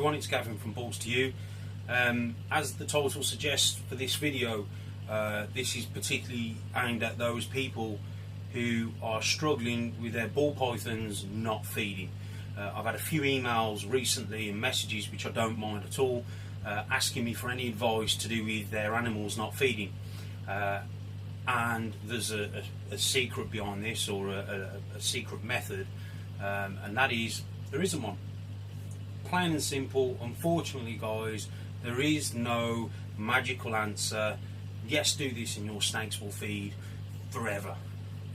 everyone, it's Gavin from Balls to You. As the title suggests for this video, this is particularly aimed at those people who are struggling with their ball pythons not feeding. I've had a few emails recently and messages, which I don't mind at all, asking me for any advice to do with their animals not feeding. And there's a secret behind this, or a secret method, and that is, there isn't one. Plain and simple. Unfortunately, guys, there is no magical answer. Yes, do this and your snakes will feed forever.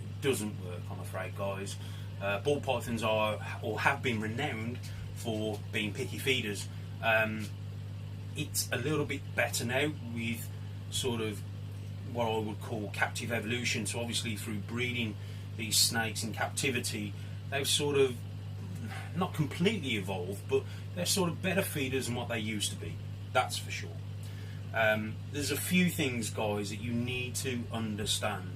It doesn't work, I'm afraid, guys. Ball pythons are, or have been, renowned for being picky feeders. It's a little bit better now with sort of what I would call captive evolution. So obviously through breeding these snakes in captivity, they've sort of not completely evolved, but they're sort of better feeders than what they used to be, that's for sure. There's a few things, guys, that you need to understand,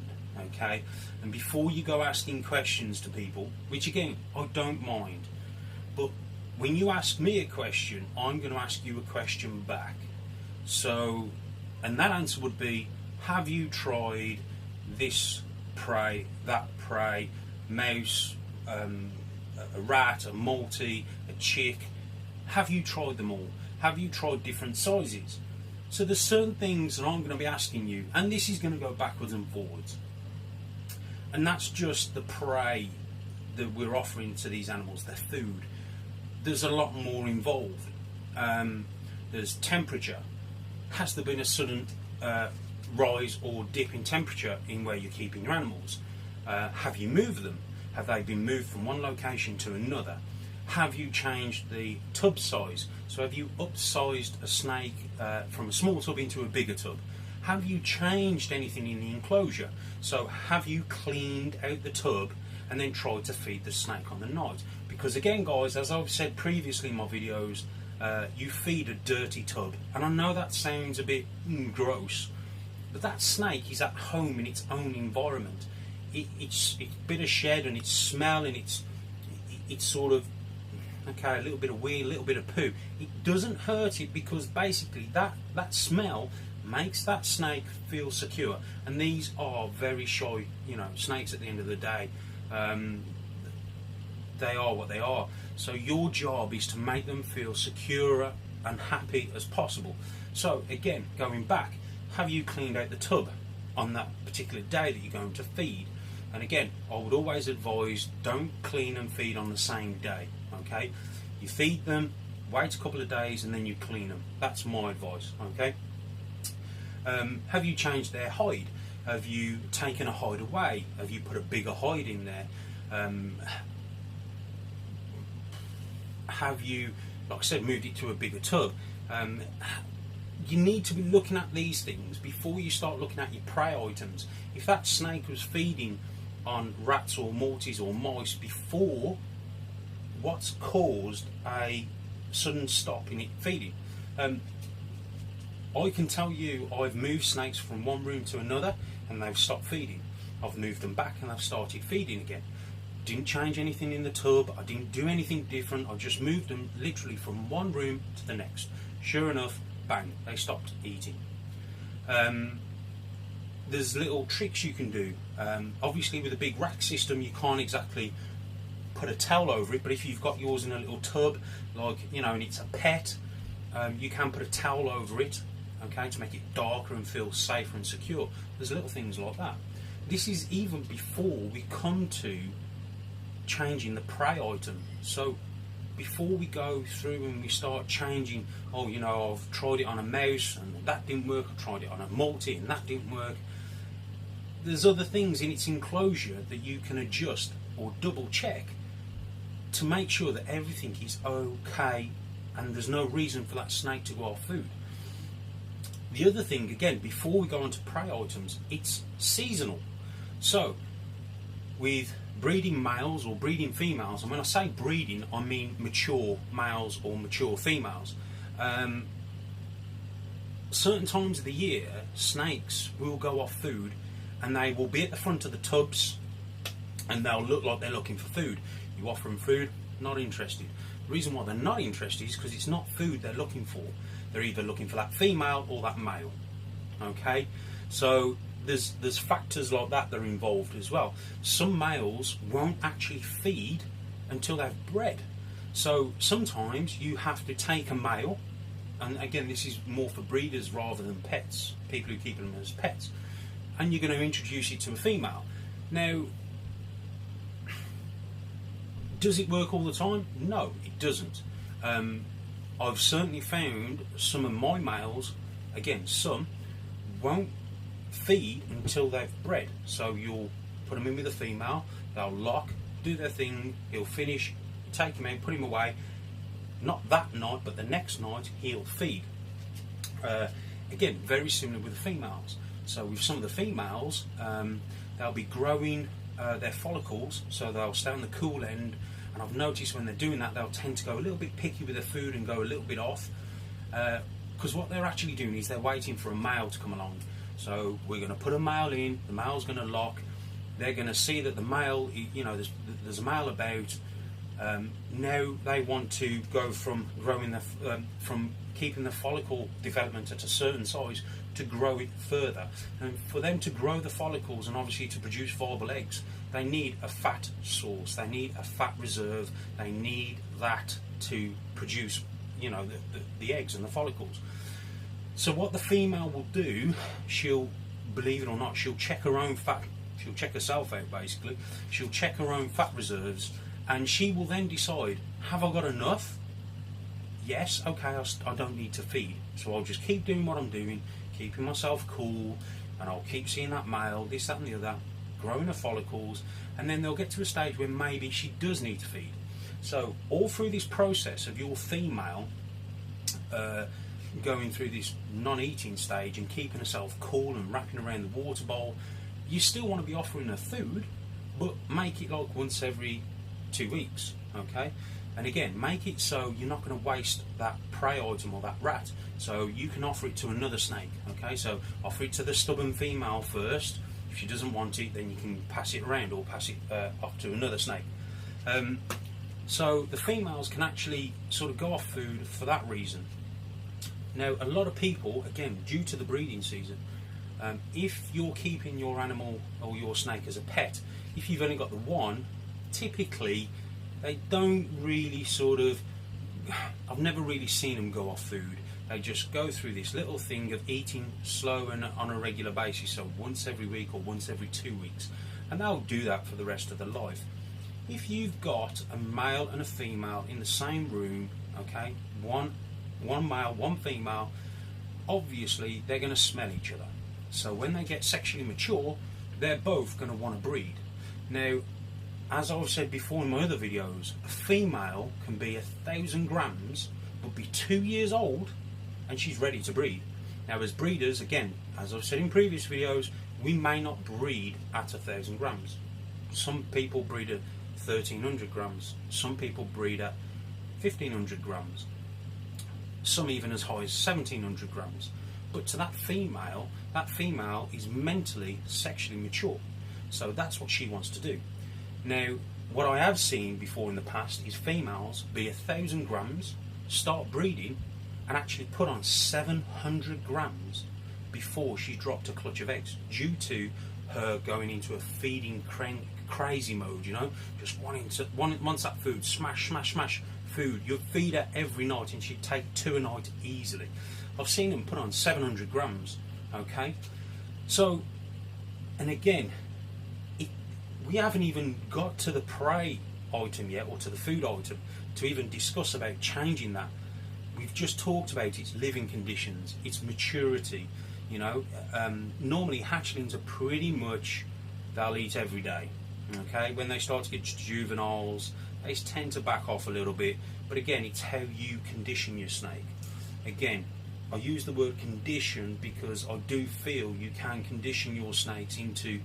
okay? And before you go asking questions to people, which again, I don't mind, but when you ask me a question, I'm going to ask you a question back. So, and that answer would be, have you tried this prey, that prey, mouse, a rat, a multi, a chick? Have you tried them all? Have you tried different sizes? So there's certain things that I'm going to be asking you, and this is going to go backwards and forwards. And that's just the prey that we're offering to these animals, their food. There's a lot more involved. There's temperature. Has there been a sudden rise or dip in temperature in where you're keeping your animals? Have you moved them? Have they been moved from one location to another? Have you changed the tub size? So have you upsized a snake from a small tub into a bigger tub? Have you changed anything in the enclosure? So have you cleaned out the tub and then tried to feed the snake on the night? Because again, guys, as I've said previously in my videos, you feed a dirty tub. And I know that sounds a bit gross, but that snake is at home in its own environment. It's a bit of shed and it's smell and it's sort of, okay, a little bit of wee, a little bit of poo. It doesn't hurt it, because basically that smell makes that snake feel secure. And these are very shy, snakes at the end of the day. They are what they are. So your job is to make them feel secure and happy as possible. So again, going back, have you cleaned out the tub on that particular day that you're going to feed? And again, I would always advise, don't clean and feed on the same day, okay? You feed them, wait a couple of days, and then you clean them. That's my advice, okay? Have you changed their hide? Have you taken a hide away? Have you put a bigger hide in there? Have you, like I said, moved it to a bigger tub? You need to be looking at these things before you start looking at your prey items. If that snake was feeding on rats or morties or mice before, what's caused a sudden stop in it feeding? I can tell you, I've moved snakes from one room to another and they've stopped feeding. I've moved them back and they've started feeding again. Didn't change anything in the tub, I didn't do anything different, I just moved them literally from one room to the next. Sure enough, bang, they stopped eating. There's little tricks you can do. Obviously with a big rack system you can't exactly put a towel over it, but if you've got yours in a little tub, like, and it's a pet, you can put a towel over it, okay, to make it darker and feel safer and secure. There's little things like that. This is even before we come to changing the prey item. So before we go through and we start changing, I've tried it on a mouse and that didn't work, I tried it on a multi and that didn't work. There's other things in its enclosure that you can adjust or double check to make sure that everything is okay and there's no reason for that snake to go off food. The other thing, again, before we go on to prey items, it's seasonal. So with breeding males or breeding females, and when I say breeding, I mean mature males or mature females. Certain times of the year, snakes will go off food and they will be at the front of the tubs and they'll look like they're looking for food. You offer them food, not interested. The reason why they're not interested is because it's not food they're looking for. They're either looking for that female or that male. Okay, so there's factors like that are involved as well. Some males won't actually feed until they've bred. So sometimes you have to take a male, and again this is more for breeders rather than pets, people who keep them as pets, and you're going to introduce it to a female. Now, does it work all the time? No, it doesn't. I've certainly found some of my males, again some, won't feed until they've bred. So you'll put them in with a female, they'll lock, do their thing, he'll finish, take him out, put him away. Not that night, but the next night he'll feed. Again, very similar with the females. So with some of the females, they'll be growing their follicles, so they'll stay on the cool end, and I've noticed when they're doing that they'll tend to go a little bit picky with their food and go a little bit off, because what they're actually doing is they're waiting for a male to come along. So we're going to put a male in, the male's going to lock, they're going to see that the male, you know, there's a male about. Now they want to go from growing from keeping the follicle development at a certain size to grow it further. And for them to grow the follicles and obviously to produce viable eggs, they need a fat source, they need a fat reserve, they need that to produce, you know, the eggs and the follicles. So what the female will do, she'll, believe it or not, she'll check her own fat, she'll check herself out basically, she'll check her own fat reserves, and she will then decide, have I got enough? Yes, okay, I don't need to feed, so I'll just keep doing what I'm doing, keeping myself cool, and I'll keep seeing that male, this, that and the other, growing the follicles, and then they'll get to a stage where maybe she does need to feed. So all through this process of your female going through this non-eating stage and keeping herself cool and wrapping around the water bowl, you still want to be offering her food, but make it like once every 2 weeks, okay? And again, make it so you're not going to waste that prey item or that rat, so you can offer it to another snake, okay? So offer it to the stubborn female first. If she doesn't want it, then you can pass it around or pass it off to another snake. So the females can actually sort of go off food for that reason. Now, a lot of people, again, due to the breeding season, if you're keeping your animal or your snake as a pet, if you've only got the one, typically they don't really sort of, I've never really seen them go off food. They just go through this little thing of eating slow and on a regular basis, so once every week or once every 2 weeks, and they'll do that for the rest of their life. If you've got a male and a female in the same room, okay, one male, one female, obviously they're going to smell each other. So when they get sexually mature, they're both going to want to breed. Now, as I've said before in my other videos, a female can be 1,000 grams but be 2 years old and she's ready to breed. Now, as breeders, again, as I've said in previous videos, we may not breed at 1,000 grams. Some people breed at 1,300 grams, some people breed at 1,500 grams, some even as high as 1,700 grams. But to that female is mentally sexually mature, so that's what she wants to do. Now, what I have seen before in the past is females be 1,000 grams, start breeding, and actually put on 700 grams before she dropped a clutch of eggs, due to her going into a feeding crazy mode, you know, just wants that food, smash food. You'd feed her every night and she'd take 2 a night easily. I've seen them put on 700 grams, okay? So, and again, we haven't even got to the prey item yet, or to the food item, to even discuss about changing that. We've just talked about its living conditions, its maturity, you know. Normally hatchlings are pretty much, they'll eat every day, okay? When they start to get juveniles, they tend to back off a little bit, but again, it's how you condition your snake. Again, I use the word condition because I do feel you can condition your snakes into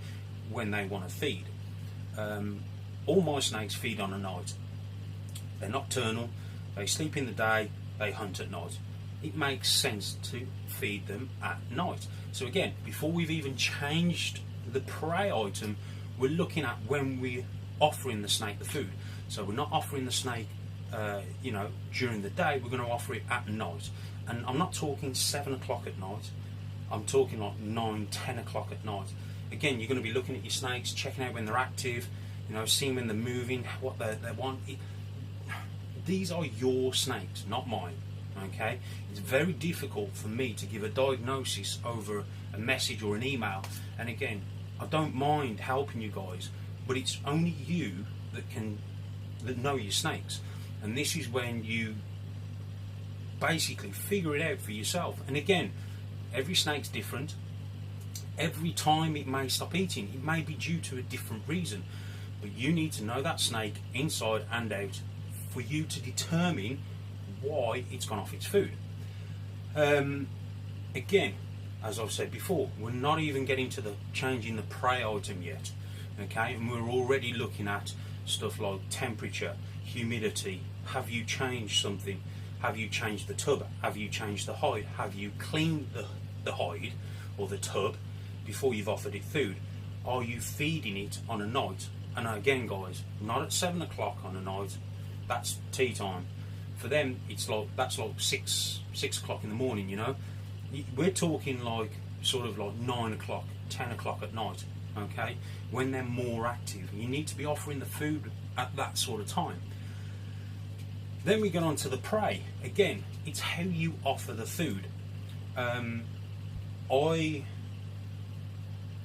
when they want to feed. All my snakes feed on a night. They're nocturnal, they sleep in the day, they hunt at night. It makes sense to feed them at night. So again, before we've even changed the prey item, we're looking at when we're offering the snake the food. So we're not offering the snake during the day. We're going to offer it at night, and I'm not talking 7 o'clock at night. I'm talking like 9, 10 o'clock at night. Again, you're going to be looking at your snakes, checking out when they're active, seeing when they're moving, what they want. These are your snakes, not mine. Okay, it's very difficult for me to give a diagnosis over a message or an email. And again, I don't mind helping you guys, but it's only you that know your snakes. And this is when you basically figure it out for yourself. And again, every snake's different. Every time it may stop eating, it may be due to a different reason. But you need to know that snake inside and out for you to determine why it's gone off its food. Again, as I've said before, we're not even getting to the changing the prey item yet. Okay, and we're already looking at stuff like temperature, humidity. Have you changed something? Have you changed the tub? Have you changed the hide? Have you cleaned the hide or the tub before you've offered it food? Are you feeding it on a night? And again, guys, not at 7 o'clock on a night. That's tea time. For them, that's like 6 o'clock in the morning. We're talking like sort of like 9 o'clock, 10 o'clock at night. Okay, when they're more active, you need to be offering the food at that sort of time. Then we get on to the prey. Again, it's how you offer the food. I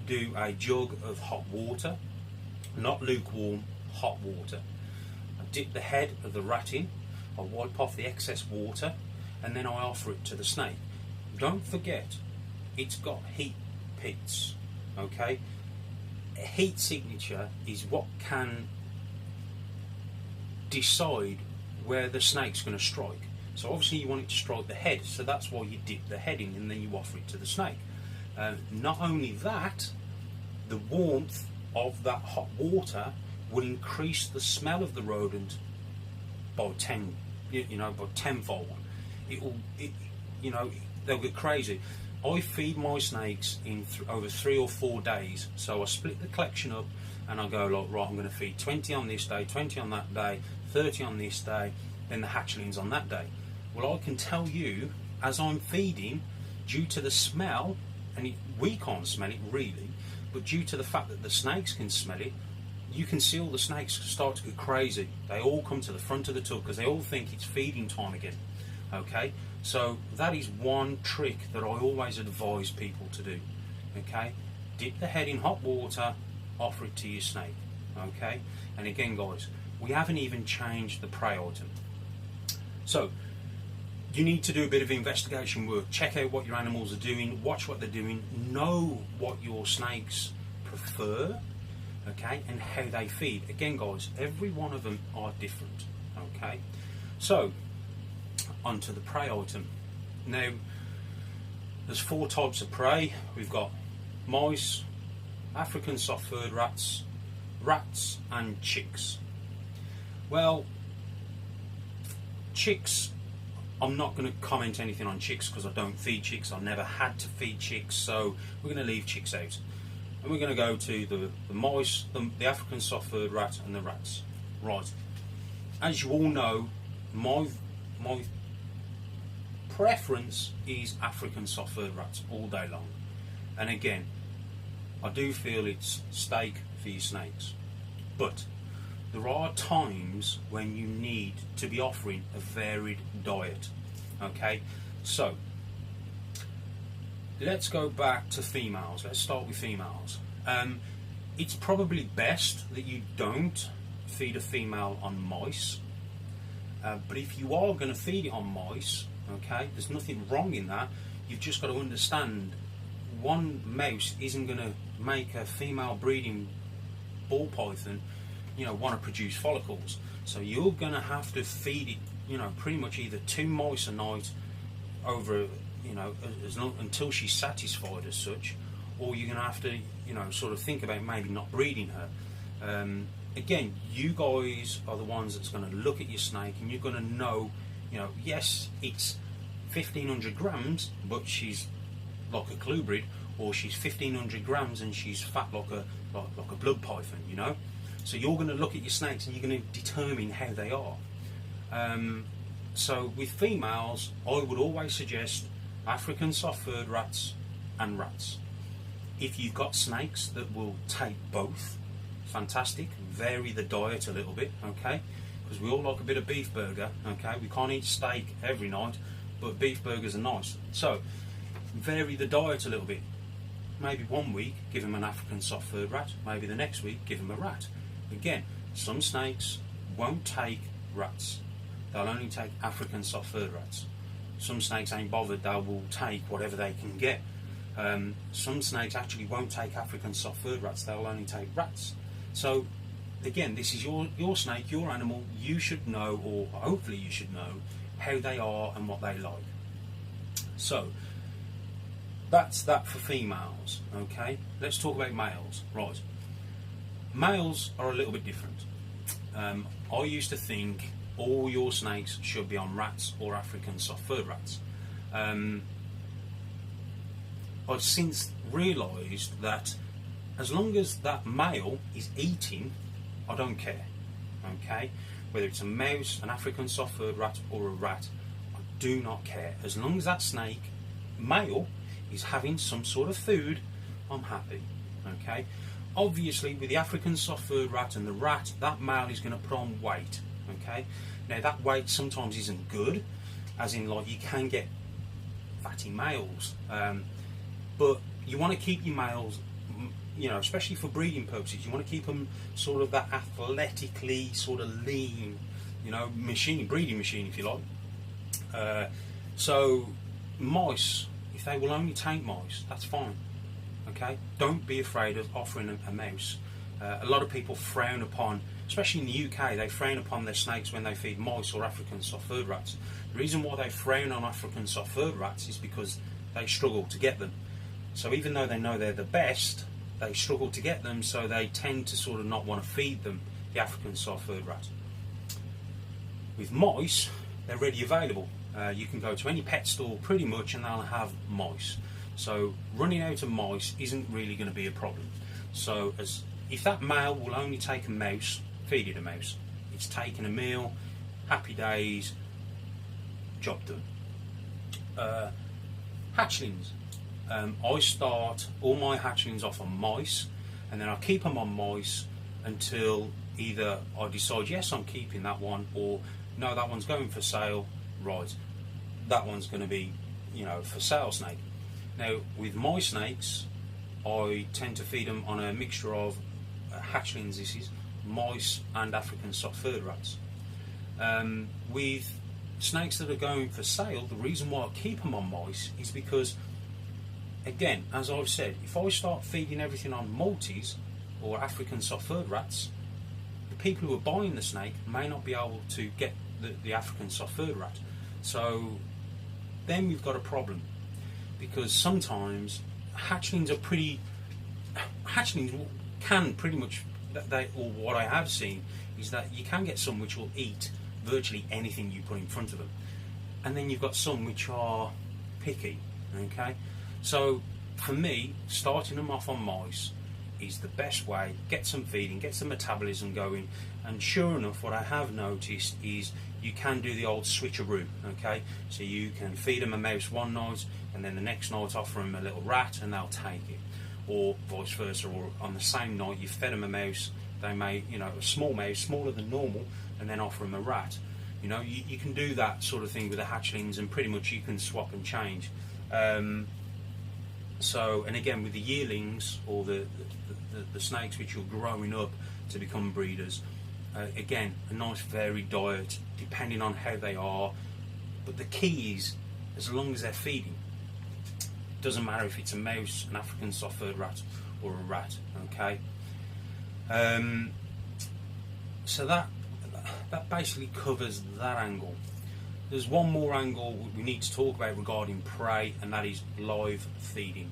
do a jug of hot water, not lukewarm, hot water. I dip the head of the rat in, I wipe off the excess water, and then I offer it to the snake. Don't forget, it's got heat pits, okay? A heat signature is what can decide where the snake's going to strike. So obviously you want it to strike the head, so that's why you dip the head in and then you offer it to the snake. Not only that, the warmth of that hot water will increase the smell of the rodent by tenfold. They'll get crazy. I feed my snakes in over 3 or 4 days. So I split the collection up and I go like, right, I'm going to feed 20 on this day, 20 on that day, 30 on this day, then the hatchlings on that day. Well, I can tell you, as I'm feeding, due to the smell, and we can't smell it really, but due to the fact that the snakes can smell it, you can see all the snakes start to go crazy. They all come to the front of the tub because they all think it's feeding time again. Okay, so that is one trick that I always advise people to do. Okay, dip the head in hot water, offer it to your snake. Okay, and again, guys, we haven't even changed the prey item. So you need to do a bit of investigation work. Check out what your animals are doing, watch what they're doing, know what your snakes prefer, okay, and how they feed. Again, guys, every one of them are different. Okay, so onto the prey item. Now, there's 4 types of prey. We've got mice, African soft-furred rats, rats, and chicks. Well, chicks, I'm not going to comment anything on chicks because I don't feed chicks. I've never had to feed chicks, so we're going to leave chicks out. And we're going to go to the mice, the African soft-furred rat, and the rats. Right. As you all know, my preference is African soft-furred rats all day long. And again, I do feel it's steak for your snakes. But there are times when you need to be offering a varied diet. Okay, so let's go back to females. Let's start with females. It's probably best that you don't feed a female on mice. But if you are going to feed it on mice, okay, there's nothing wrong in that. You've just got to understand, one mouse isn't going to make a female breeding ball python, want to produce follicles. So you're going to have to feed it, pretty much either 2 mice a night over, until she's satisfied as such, or you're going to have to, sort of think about maybe not breeding her. Again, you guys are the ones that's going to look at your snake and you're going to know, yes, it's 1,500 grams, but she's like a colubrid, or she's 1,500 grams and she's fat like a blood python, So you're going to look at your snakes and you're going to determine how they are. So with females, I would always suggest African soft-furred rats and rats. If you've got snakes that will take both, fantastic. Vary the diet a little bit, okay? Because we all like a bit of beef burger, okay? We can't eat steak every night, but beef burgers are nice. So vary the diet a little bit. Maybe one week give them an African soft-furred rat. Maybe the next week give them a rat. Again, some snakes won't take rats. They'll only take African soft-furred rats. Some snakes ain't bothered. They will take whatever they can get. Some snakes actually won't take African soft-furred rats. They'll only take rats. So again, this is your snake, your animal. You should know, or hopefully you should know, how they are and what they like. So that's that for females. Okay, let's talk about males. Right, males are a little bit different. I used to think all your snakes should be on rats or African soft-furred rats. I've since realised that as long as that male is eating, I don't care. Okay, whether it's a mouse, an African soft-furred rat, or a rat, I do not care. As long as that snake male is having some sort of food, I'm happy. Okay, obviously with the African soft-furred rat and the rat, that male is going to put on weight. Okay, now that weight sometimes isn't good, as in like you can get fatty males, but you want to keep your males, you know, especially for breeding purposes, you want to keep them sort of that athletically sort of lean, you know, breeding machine if you like. So mice, if they will only take mice, that's fine. Okay, don't be afraid of offering a mouse. A lot of people frown upon, especially in the UK, they frown upon their snakes when they feed mice or African soft-furred rats. The reason why they frown on African soft-furred rats is because they struggle to get them. So even though they know they're the best, they struggle to get them, so they tend to sort of not want to feed them the African soft-furred rat. With mice, they're ready available. You can go to any pet store pretty much and they'll have mice. So running out of mice isn't really going to be a problem. So if that male will only take a mouse, feed it a mouse. It's taking a meal, happy days, job done. Hatchlings. I start all my hatchlings off on mice, and then I keep them on mice until either I decide yes I'm keeping that one, or no, that one's going for sale. Right, that one's going to be, you know, for sale snake. Now with my snakes, I tend to feed them on a mixture of hatchlings, this is mice and African soft-furred rats. With snakes that are going for sale, the reason why I keep them on mice is because, again, as I've said, if I start feeding everything on multis or African soft-furred rats, the people who are buying the snake may not be able to get the African soft-furred rat. So then we've got a problem, because sometimes hatchlings can pretty much, or what I have seen is that you can get some which will eat virtually anything you put in front of them, and then you've got some which are picky. Okay, so for me, starting them off on mice is the best way. Get some feeding, get some metabolism going, and sure enough, what I have noticed is you can do the old switcheroo. Okay, so you can feed them a mouse one night, and then the next night offer them a little rat, and they'll take it, or vice versa. Or on the same night you fed them a mouse, they may, you know, a small mouse, smaller than normal, and then offer them a rat. You know, you can do that sort of thing with the hatchlings, and pretty much you can swap and change. So, and again with the yearlings, or the snakes which are growing up to become breeders, again a nice varied diet depending on how they are. But the key is, as long as they're feeding, doesn't matter if it's a mouse, an African soft-furred rat, or a rat. Okay, so that basically covers that angle. There's one more angle we need to talk about regarding prey, and that is live feeding.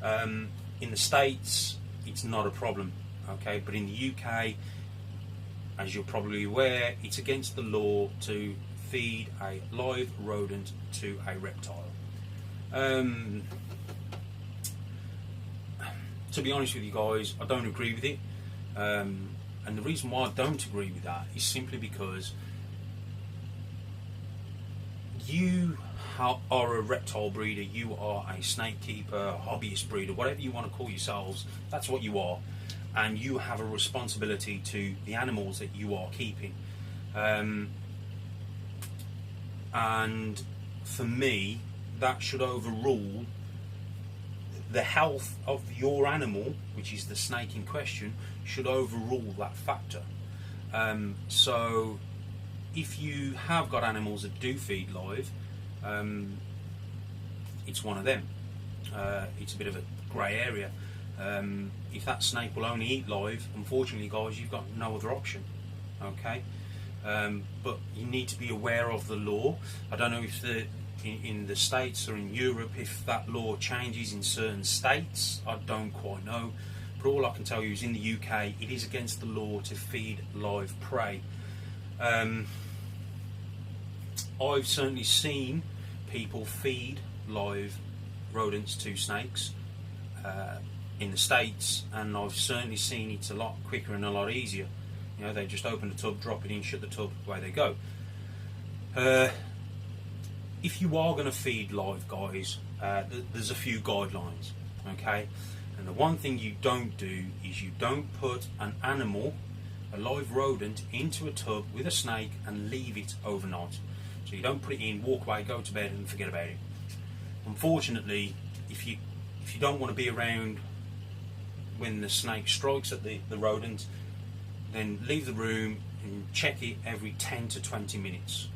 In the States, it's not a problem, okay, but in the UK, as you're probably aware, it's against the law to feed a live rodent to a reptile. To be honest with you guys, I don't agree with it, and the reason why I don't agree with that is simply because you are a reptile breeder, you are a snake keeper, hobbyist breeder, whatever you want to call yourselves, that's what you are. And you have a responsibility to the animals that you are keeping. And for me, that should overrule the health of your animal, which is the snake in question, should overrule that factor. So if you have got animals that do feed live, it's one of them. It's a bit of a grey area. If that snake will only eat live, unfortunately guys, you've got no other option. Okay, but you need to be aware of the law. I don't know if in the States or in Europe, if that law changes in certain states, I don't quite know. But all I can tell you is in the UK, it is against the law to feed live prey. I've certainly seen people feed live rodents to snakes in the States, and I've certainly seen it's a lot quicker and a lot easier. You know, they just open the tub, drop it in, shut the tub, away they go. If you are going to feed live, guys, there's a few guidelines, okay? And the one thing you don't do is you don't put an animal, a live rodent, into a tub with a snake and leave it overnight. So you don't put it in, walk away, go to bed and forget about it. Unfortunately, if you don't want to be around when the snake strikes at the rodent, then leave the room and check it every 10 to 20 minutes,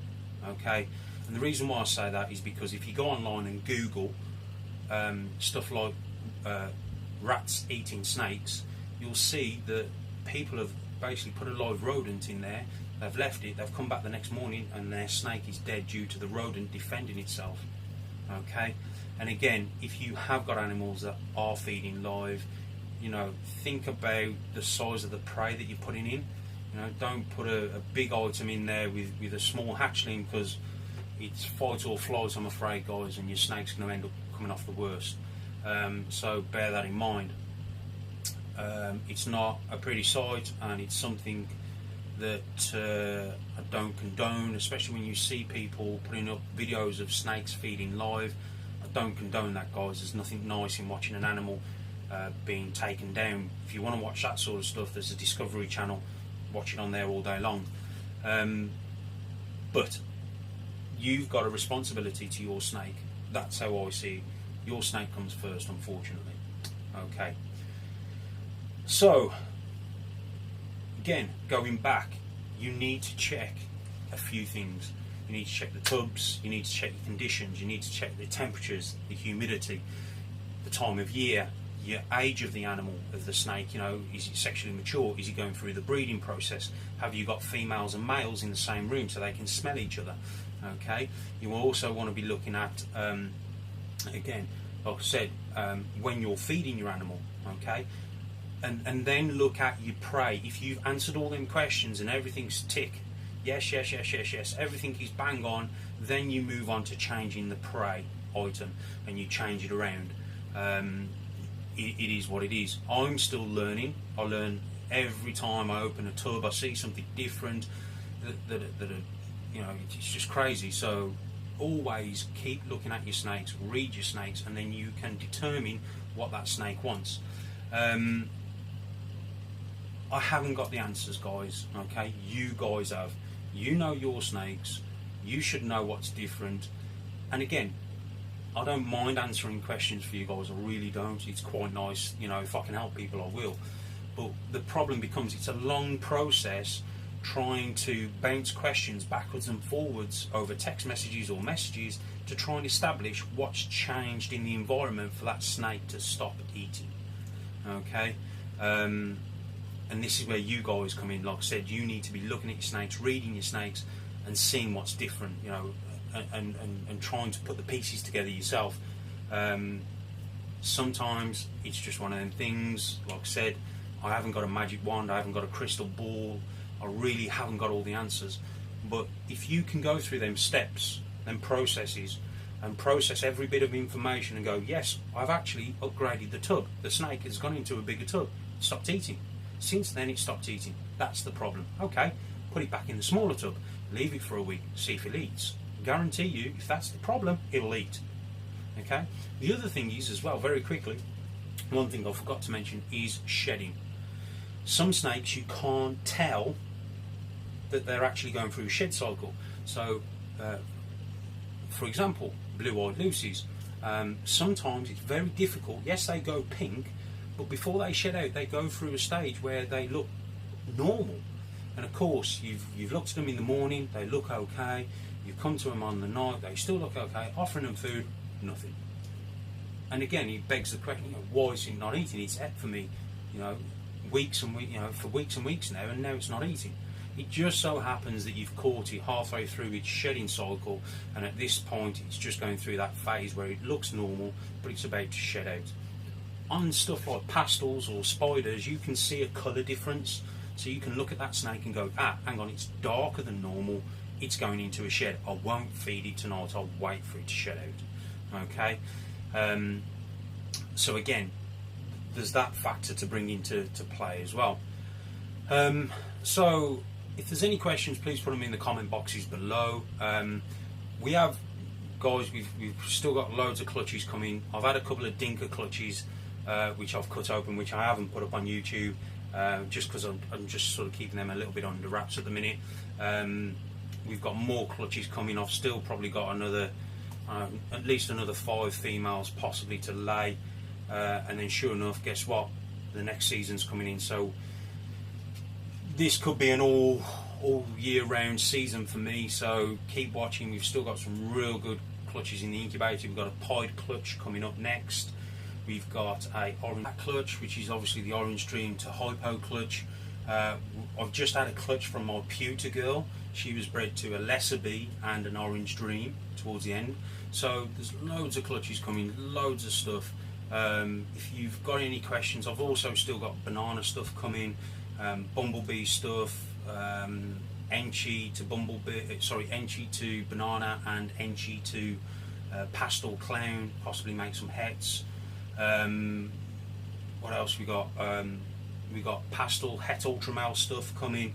okay? And the reason why I say that is because if you go online and Google stuff like rats eating snakes, you'll see that people have basically put a live rodent in there, they've left it, they've come back the next morning and their snake is dead due to the rodent defending itself. Okay, and again, if you have got animals that are feeding live, you know, think about the size of the prey that you're putting in. You know, don't put a big item in there with a small hatchling, because it's fight or flight, I'm afraid, guys, and your snake's going to end up coming off the worst. So bear that in mind. It's not a pretty sight, and it's something that I don't condone, especially when you see people putting up videos of snakes feeding live. I don't condone that, guys. There's nothing nice in watching an animal being taken down. If you want to watch that sort of stuff, there's a Discovery Channel, watch it on there all day long. But you've got a responsibility to your snake. That's how I see it. Your snake comes first, unfortunately. Okay. So, again, going back, you need to check a few things. You need to check the tubs, you need to check the conditions, you need to check the temperatures, the humidity, the time of year, your age of the animal, of the snake. You know, is it sexually mature? Is it going through the breeding process? Have you got females and males in the same room so they can smell each other? Okay. You will also want to be looking at, again, like I said, when you're feeding your animal, okay, and then look at your prey. If you've answered all them questions and everything's tick, yes, everything is bang on, then you move on to changing the prey item and you change it around. It is what it is. I'm still learning. I learn every time I open a tub. I see something different that you know, it's just crazy. So always keep looking at your snakes, read your snakes, and then you can determine what that snake wants. I haven't got the answers, guys, okay? You guys have. You know your snakes. You should know what's different. And again, I don't mind answering questions for you guys. I really don't. It's quite nice. You know, if I can help people, I will. But the problem becomes it's a long process trying to bounce questions backwards and forwards over text messages or messages to try and establish what's changed in the environment for that snake to stop eating. Okay? And this is where you guys come in. Like I said, you need to be looking at your snakes, reading your snakes, and seeing what's different, you know, and trying to put the pieces together yourself. Sometimes it's just one of them things. Like I said, I haven't got a magic wand, I haven't got a crystal ball, I really haven't got all the answers. But if you can go through them steps, them processes, and process every bit of information and go, yes, I've actually upgraded the tub. The snake has gone into a bigger tub, stopped eating. Since then it stopped eating. That's the problem. Okay, put it back in the smaller tub, leave it for a week, see if it eats. guarantee you, if that's the problem, it'll eat. Okay. The other thing is as well, very quickly, one thing I forgot to mention is shedding. Some snakes you can't tell that they're actually going through a shed cycle. So, for example, blue-eyed Lucies. Sometimes it's very difficult. Yes, they go pink, but before they shed out, they go through a stage where they look normal. And of course, you've looked at them in the morning, they look okay. You come to them on the night, they still look okay. Offering them food, nothing. And again, it begs the question: why is it not eating? It's ate for me, weeks and for weeks and weeks now, and now it's not eating. It just so happens that you've caught it halfway through its shedding cycle, and at this point, it's just going through that phase where it looks normal, but it's about to shed out. On stuff like pastels or spiders, you can see a colour difference. So you can look at that snake and go, hang on, it's darker than normal, it's going into a shed. I won't feed it tonight, I'll wait for it to shed out. Okay? So again, there's that factor to bring into play as well. So if there's any questions, please put them in the comment boxes below. We have, guys, we've still got loads of clutches coming. I've had a couple of dinker clutches which I've cut open, which I haven't put up on YouTube. Just because I'm just sort of keeping them a little bit under wraps at the minute. We've got more clutches coming. I've still probably got another, at least another 5 females possibly to lay, and then sure enough, guess what? The next season's coming in. So this could be an all year round season for me. So keep watching. We've still got some real good clutches in the incubator. We've got a pied clutch coming up next. We've got a orange clutch, which is obviously the orange dream to hypo clutch. I've just had a clutch from my pewter girl. She was bred to a lesser bee and an orange dream towards the end. So there's loads of clutches coming, loads of stuff. If you've got any questions, I've also still got banana stuff coming, bumblebee stuff, enchi to bumblebee, enchi to banana and enchi to pastel clown. Possibly make some hets. What else we got? We got pastel het ultramale stuff coming.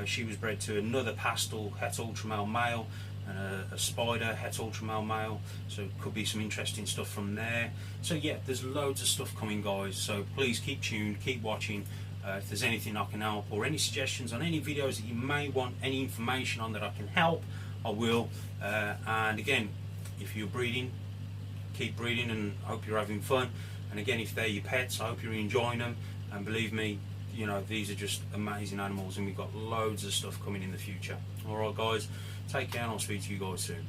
She was bred to another pastel het ultramale male and a spider het ultramale male. So it could be some interesting stuff from there. So yeah, there's loads of stuff coming, guys. So please keep tuned, keep watching. If there's anything I can help or any suggestions on any videos that you may want any information on that I can help, I will. And again, if you're breeding, keep breeding and hope you're having fun. And again, if they're your pets, I hope you're enjoying them. And believe me, these are just amazing animals, and we've got loads of stuff coming in the future. Alright guys, take care and I'll speak to you guys soon.